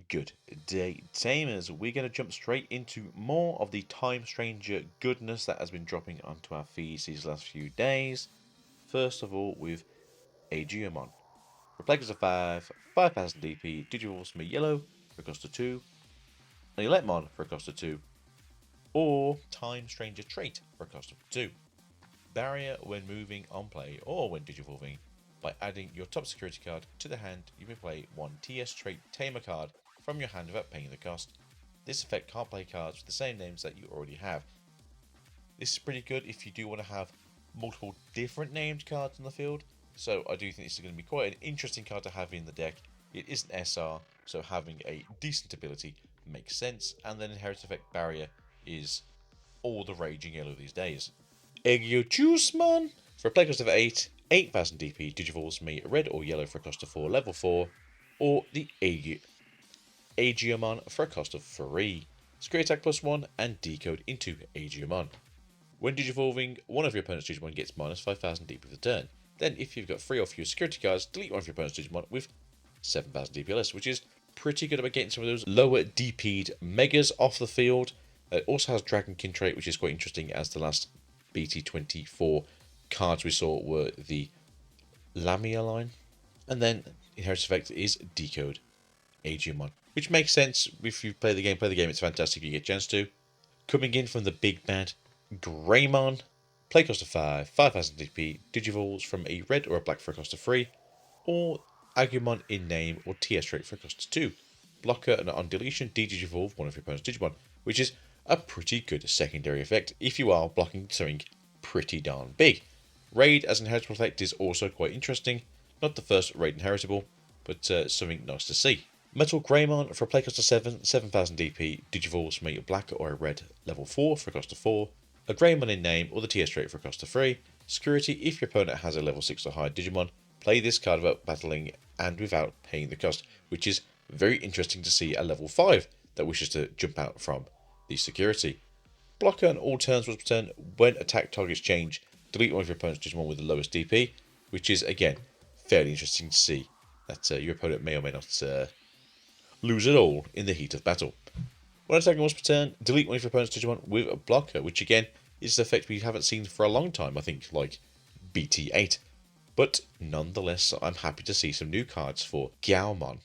Good day, Tamers. We're going to jump straight into more of the Time Stranger goodness that has been dropping onto our feeds these last few days. First of all, with Aegeumon. Reflectors of 5, 5000 DP, Digivolves from a yellow for a cost of 2, an Electmon for a cost of 2, or Time Stranger trait for a cost of 2. Barrier when moving on play or when Digivolving. By adding your top security card to the hand, you may play one TS trait Tamer card from your hand without paying the cost. This effect can't play cards with the same names that you already have. This is pretty good if you do want to have multiple different named cards on the field, so I do think this is going to be quite an interesting card to have in the deck. It is an SR, so having a decent ability makes sense, and then Inheritance Effect Barrier is all the raging yellow these days. Aegeumon for a play cost of 8, 8000 DP, Digivolves me red or yellow for a cost of 4, level 4, or the Aegeumon for a cost of 3. Security attack +1 and decode into Aegeumon. When Digivolving, one of your opponent's Digimon gets minus 5000 DP for the turn. Then, if you've got 3 or fewer security cards, delete one of your opponent's Digimon with 7000 DP less, which is pretty good about getting some of those lower DP'd Megas off the field. It also has Dragonkin trait, which is quite interesting, as the last BT24 cards we saw were the Lamia line. And then Inheritance Effect is Decode Aegeumon, which makes sense. If you play the game, it's fantastic, you get a chance to. Coming in from the big bad Greymon, play cost of 5, 5000 DP, Digivolves from a red or a black for a cost of 3, or Agumon in name or TS trait for a cost of 2. Blocker and on deletion, Digivolve one of your opponent's Digimon, which is a pretty good secondary effect if you are blocking something pretty darn big. Raid as an inheritable effect is also quite interesting. Not the first raid inheritable, but something nice to see. Metal Greymon for a play cost of 7, 7000 DP, Digivolves from a black or a red level 4 for a cost of 4, a Greymon in name or the TS trait for a cost of 3, security if your opponent has a level 6 or higher Digimon, play this card without battling and without paying the cost, which is very interesting to see a level 5 that wishes to jump out from the security. Blocker on all turns was return when attack targets change, delete one of your opponent's Digimon with the lowest DP, which is again fairly interesting to see that your opponent may or may not lose it all in the heat of battle. When attacking once per turn, delete one of your opponent's Digimon with a blocker, which again is an effect we haven't seen for a long time, I think, like BT8. But nonetheless, I'm happy to see some new cards for Gaomon.